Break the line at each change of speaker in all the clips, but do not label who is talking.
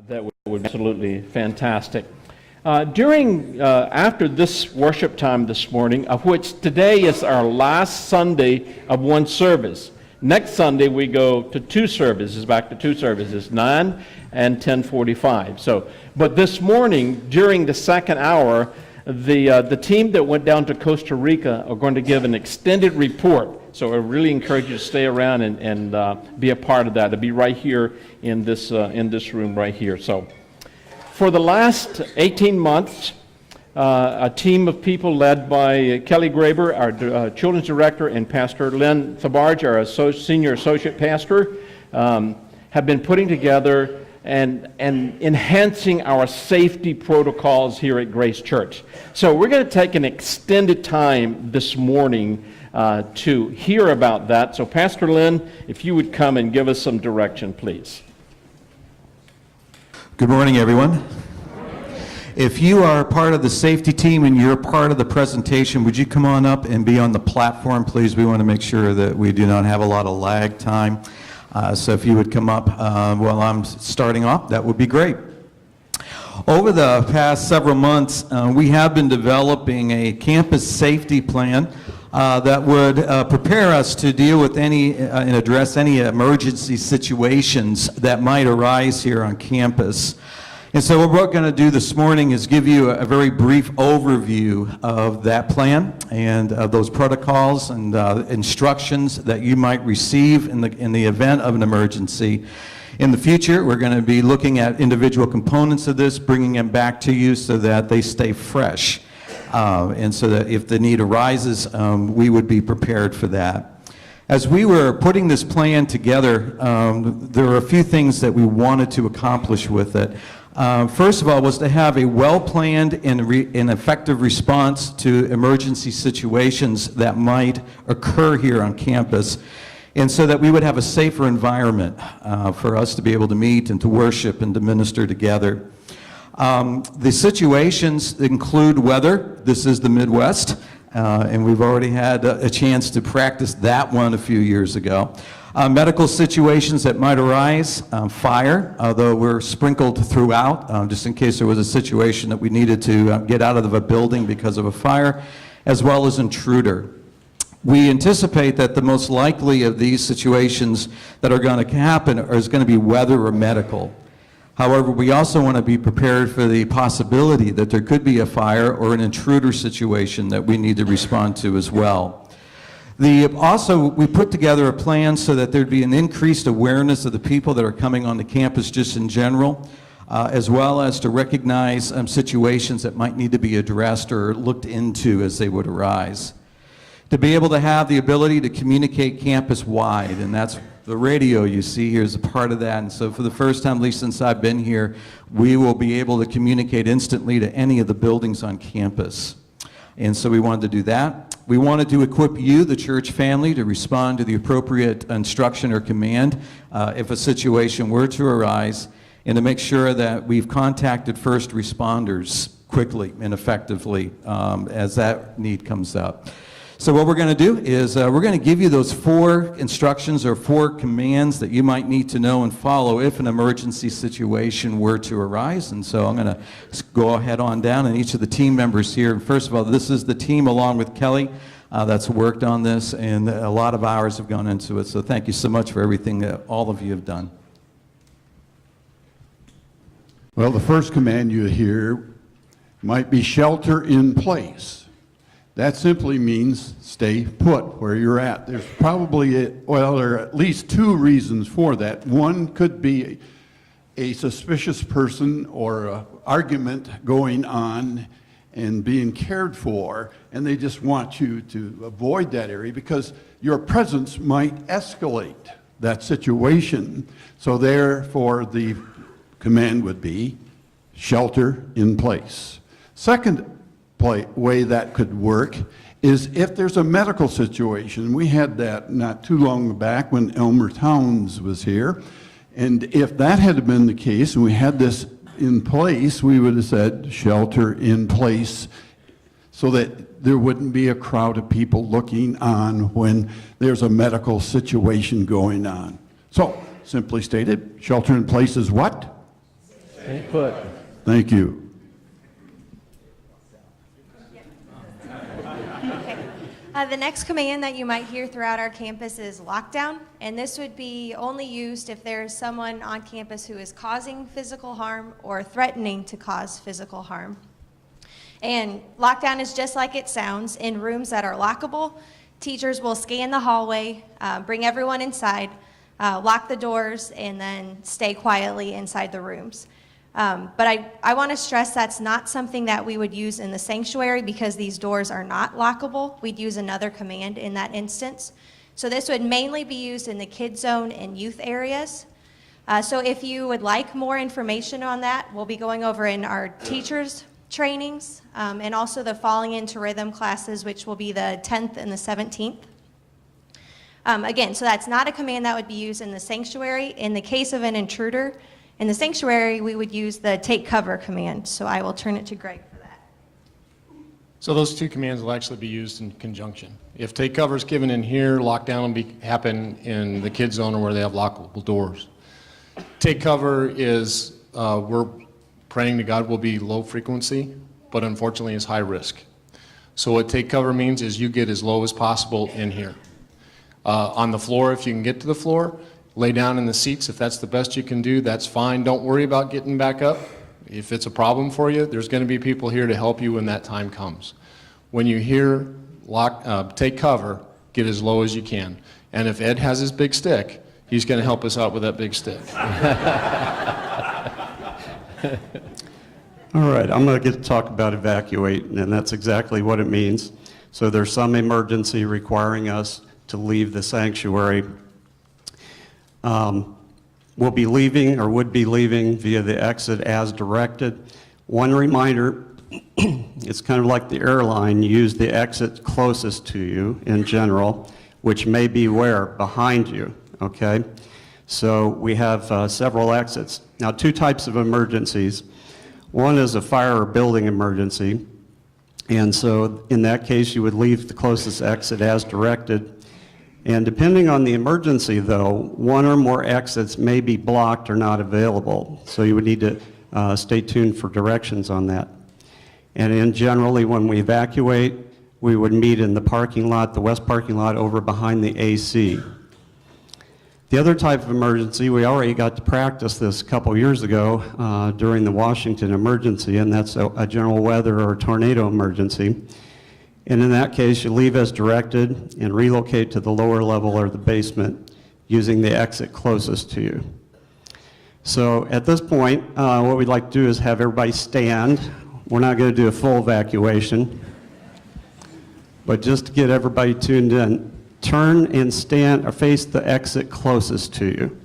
That would be absolutely fantastic. After this worship time this morning, of which today is our last Sunday of one service. Next Sunday we go to two services, back to two services, 9 and 10:45. But this morning, during the second hour, the team that went down to Costa Rica are going to give an extended report. So I really encourage you to stay around and be a part of that. It'll be right here in this room right here. So for the last 18 months, a team of people led by Kelly Graber, our children's director, and Pastor Lynn Thabarge, our senior associate pastor, have been putting together and enhancing our safety protocols here at Grace Church. So we're going to take an extended time this morning to hear about that. So Pastor Lynn, if you would come and give us some direction, please.
Good morning, everyone. If you are part of the safety team and you're part of the presentation, would you come on up and be on the platform, please? We want to make sure that we do not have a lot of lag time. So if you would come up while I'm starting off, that would be great. Over the past several months, we have been developing a campus safety plan that would prepare us to deal with and address any emergency situations that might arise here on campus. And so what we're going to do this morning is give you a very brief overview of that plan and those protocols and instructions that you might receive in the event of an emergency. In the future, we're going to be looking at individual components of this, bringing them back to you so that they stay fresh. And so that if the need arises, we would be prepared for that. As we were putting this plan together, there were a few things that we wanted to accomplish with it. First of all, was to have a well-planned and effective response to emergency situations that might occur here on campus, and so that we would have a safer environment for us to be able to meet and to worship and to minister together. The situations include weather. This is the Midwest, and we've already had a chance to practice that one a few years ago. Medical situations that might arise, fire, although we're sprinkled throughout, just in case there was a situation that we needed to get out of a building because of a fire, as well as intruder. We anticipate that the most likely of these situations that are going to happen is going to be weather or medical. However, we also want to be prepared for the possibility that there could be a fire or an intruder situation that we need to respond to as well. We put together a plan so that there'd be an increased awareness of the people that are coming on the campus just in general, as well as to recognize situations that might need to be addressed or looked into as they would arise. To be able to have the ability to communicate campus-wide, and that's the radio you see here is a part of that. And so for the first time, at least since I've been here, we will be able to communicate instantly to any of the buildings on campus. And so we wanted to do that. We wanted to equip you, the church family, to respond to the appropriate instruction or command if a situation were to arise, and to make sure that we've contacted first responders quickly and effectively as that need comes up. So what we're going to do is we're going to give you those 4 instructions or 4 commands that you might need to know and follow if an emergency situation were to arise. And so I'm going to go ahead on down, and each of the team members here. And first of all, this is the team along with Kelly that's worked on this, and a lot of hours have gone into it. So thank you so much for everything that all of you have done.
Well, the first command you hear might be shelter in place. That simply means stay put where you're at. There's probably, there are at least 2 reasons for that. One could be a suspicious person or an argument going on and being cared for, and they just want you to avoid that area because your presence might escalate that situation. So therefore, the command would be shelter in place. Second way that could work is if there's a medical situation. We had that not too long back when Elmer Towns was here, and if that had been the case and we had this in place, we would have said shelter in place so that there wouldn't be a crowd of people looking on when there's a medical situation going on. So, simply stated, shelter in place is what?
Stay put.
Thank you.
The next command that you might hear throughout our campus is lockdown, and this would be only used if there is someone on campus who is causing physical harm or threatening to cause physical harm. And lockdown is just like it sounds. In rooms that are lockable, teachers will scan the hallway, bring everyone inside, lock the doors, and then stay quietly inside the rooms. But I want to stress that's not something that we would use in the sanctuary because these doors are not lockable. We'd use another command in that instance. So this would mainly be used in the kids zone and youth areas. So if you would like more information on that, we'll be going over in our teachers trainings and also the Falling into Rhythm classes, which will be the 10th and the 17th. Again, so that's not a command that would be used in the sanctuary. In the case of an intruder, in the sanctuary, we would use the take cover command, so I will turn it to Greg for that.
So those two commands will actually be used in conjunction. If take cover is given in here, lockdown will happen in the kids zone or where they have lockable doors. Take cover is, we're praying to God will be low frequency, but unfortunately is high risk. So what take cover means is you get as low as possible in here. On the floor, if you can get to the floor, lay down in the seats. If that's the best you can do, that's fine. Don't worry about getting back up. If it's a problem for you, there's going to be people here to help you when that time comes. When you hear take cover, get as low as you can. And if Ed has his big stick, he's going to help us out with that big stick.
All right, I'm going to get to talk about evacuate, and that's exactly what it means. So there's some emergency requiring us to leave the sanctuary. We'll be leaving or would be leaving via the exit as directed. One reminder, it's kind of like the airline, you use the exit closest to you in general, which may be where? Behind you, okay? So we have several exits. Now, two types of emergencies. One is a fire or building emergency, and so in that case you would leave the closest exit as directed. And depending on the emergency, though, one or more exits may be blocked or not available. So you would need to stay tuned for directions on that. And generally, when we evacuate, we would meet in the parking lot, the west parking lot over behind the AC. The other type of emergency, we already got to practice this a couple years ago during the Washington emergency, and that's a general weather or tornado emergency. And in that case, you leave as directed and relocate to the lower level or the basement using the exit closest to you. So at this point, what we'd like to do is have everybody stand. We're not going to do a full evacuation, but just to get everybody tuned in, turn and stand or face the exit closest to you.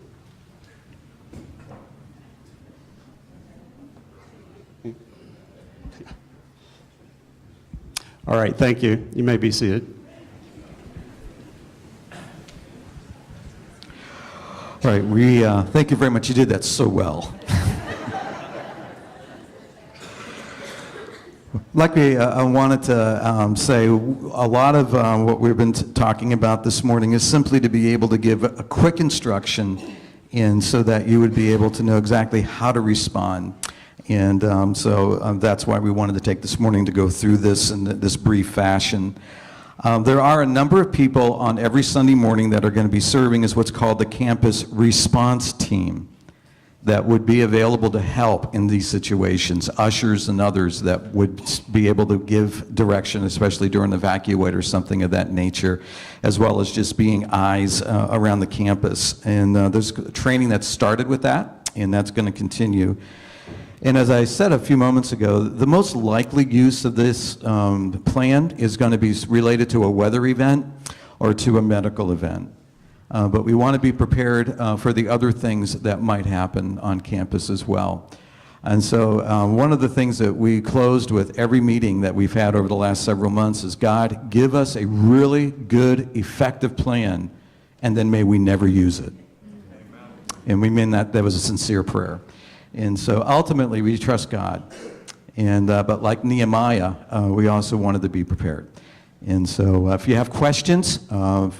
All right, thank you. You may be seated.
All right, thank you very much. You did that so well. I wanted to say a lot of what we've been talking about this morning is simply to be able to give a quick instruction so that you would be able to know exactly how to respond. And so that's why we wanted to take this morning to go through this in this brief fashion. There are a number of people on every Sunday morning that are going to be serving as what's called the campus response team that would be available to help in these situations, ushers and others that would be able to give direction, especially during evacuate or something of that nature, as well as just being eyes around the campus. And there's training that started with that, and that's going to continue. And as I said a few moments ago, the most likely use of this plan is going to be related to a weather event or to a medical event. But we want to be prepared for the other things that might happen on campus as well. And so one of the things that we closed with every meeting that we've had over the last several months is, God, give us a really good, effective plan, and then may we never use it. And we mean that was a sincere prayer. And so ultimately we trust God. And but like Nehemiah, we also wanted to be prepared. And so if you have questions,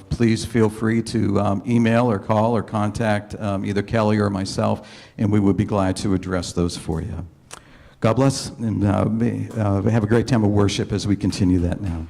please feel free to email or call or contact either Kelly or myself, and we would be glad to address those for you. God bless, and have a great time of worship as we continue that now.